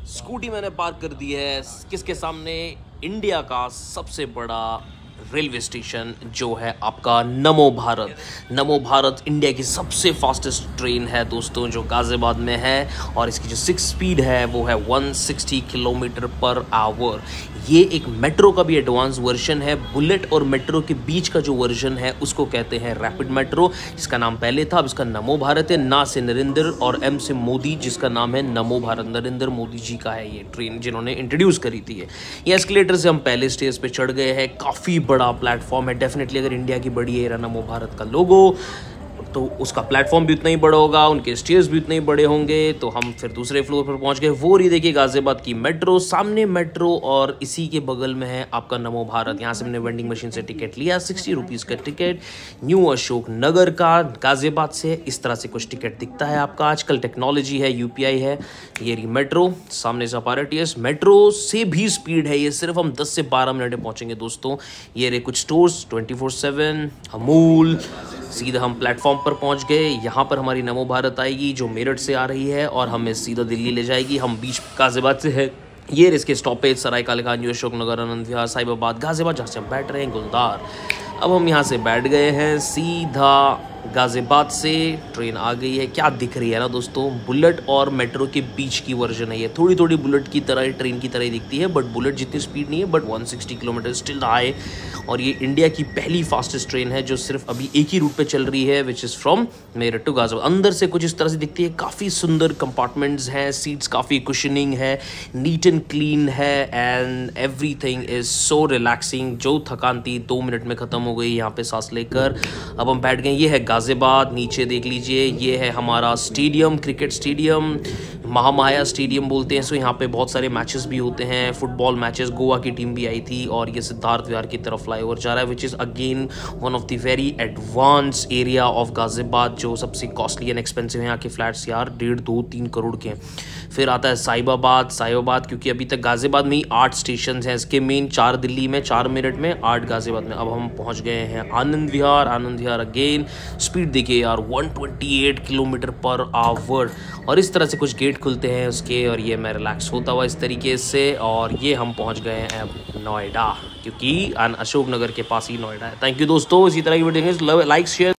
Scooty मैंने park कर दी है किसके सामने? इंडिया का सबसे बड़ा रेलवे स्टेशन जो है आपका नमो भारत। नमो भारत इंडिया की सबसे फास्टेस्ट ट्रेन है दोस्तों, जो गाजियाबाद में है, और इसकी जो 6 स्पीड है वो है 160 किलोमीटर पर आवर। ये एक मेट्रो का भी एडवांस वर्जन है। बुलेट और मेट्रो के बीच का जो वर्जन है उसको कहते हैं रैपिड मेट्रो। इसका नाम पहले था, अब इसका नमो भारत है। ना से नरेंद्र और एम से मोदी, जिसका नाम है नमो भारत। नरेंद्र मोदी जी का है ये ट्रेन, जिन्होंने इंट्रोड्यूस करी थी ये एस्केलेटर से हम पहले स्टेज पे चढ़ गए हैं। काफ़ी बड़ा प्लेटफॉर्म है। डेफिनेटली अगर इंडिया की बड़ी है नमो भारत का लोगो, तो उसका प्लेटफॉर्म भी उतना ही बड़ा होगा, उनके स्टेयर्स भी उतने ही बड़े होंगे। तो हम फिर दूसरे फ्लोर पर पहुंच गए। वो रही देखिए गाजियाबाद की मेट्रो, सामने मेट्रो और इसी के बगल में है आपका नमो भारत। यहाँ से हमने वेंडिंग मशीन से टिकट लिया, 60 रुपीज़ का टिकट। न्यू अशोक नगर का गाजियाबाद से इस तरह से कुछ टिकट दिखता है आपका। आजकल टेक्नोलॉजी है, UPI है। ये रही मेट्रो, सामने से RTS। मेट्रो से भी स्पीड है, ये सिर्फ हम 10 से 12 मिनट में पहुँचेंगे दोस्तों। ये रहे कुछ स्टोर्स 24/7 अमूल। सीधा हम प्लेटफॉर्म पर पहुंच गए। यहाँ पर हमारी नमो भारत आएगी जो मेरठ से आ रही है और हमें सीधा दिल्ली ले जाएगी। हम बीच गाजियाबाद से है। ये इसके स्टॉपेज सराय काले खान, न्यू अशोक नगर, आनंद विहार, साहिबाबाद, गाजियाबाद, जहाँ से हम बैठ रहे हैं गुलदार। अब हम यहाँ से बैठ गए हैं। सीधा गाजियाबाद से ट्रेन आ गई है। क्या दिख रही है ना दोस्तों, बुलेट और मेट्रो के बीच की वर्जन है ये। थोड़ी थोड़ी बुलेट की तरह, ट्रेन की तरह ही दिखती है, बट बुलेट जितनी स्पीड नहीं है, बट 160 किलोमीटर स्टिल हाई। और ये इंडिया की पहली फास्टेस्ट ट्रेन है जो सिर्फ अभी एक ही रूट पे चल रही है, which is from Meerut to Ghaziabad. अंदर से कुछ इस तरह से दिखती है। काफ़ी सुंदर कंपार्टमेंट्स हैं, सीट्स काफ़ी कुशनिंग है, नीट एंड क्लीन है, and everything is so relaxing. जो थकान थी 2 मिनट में ख़त्म हो गई यहाँ पे सांस लेकर। अब हम बैठ गए। ये है गाजियाबाद। नीचे देख लीजिए, ये है हमारा stadium, cricket stadium, Mahamaya stadium बोलते हैं। सो यहाँ पे बहुत सारे मैचेस भी होते हैं, फुटबॉल मैचेस। गोवा की टीम भी आई थी। और ये सिद्धार्थ विहार की तरफ फ्लाईओवर जा रहा है, which is again one of the very advance area of Ghaziabad, जो सबसे कॉस्टली एंड एक्सपेंसिव है। यहाँ के फ्लैट्स यार 1.5, 2, 3 करोड़ के हैं। फिर आता है साहिबाबाद, क्योंकि अभी तक गाजियाबाद में ही 8 स्टेशन हैं इसके मेन, 4 दिल्ली में, 4 मेरठ में, 8 गाजियाबाद में। अब हम पहुँच गए हैं आनंद विहार। आनंद विहार अगेन स्पीड देखिए यार 128 किलोमीटर पर आवर। और इस तरह से कुछ गेट खुलते हैं उसके, और ये मैं रिलैक्स होता हुआ इस तरीके से। और ये हम पहुंच गए हैं नोएडा, क्योंकि अशोक नगर के पास ही नोएडा है। थैंक यू दोस्तों। इसी तरह की वीडियो लाइक शेयर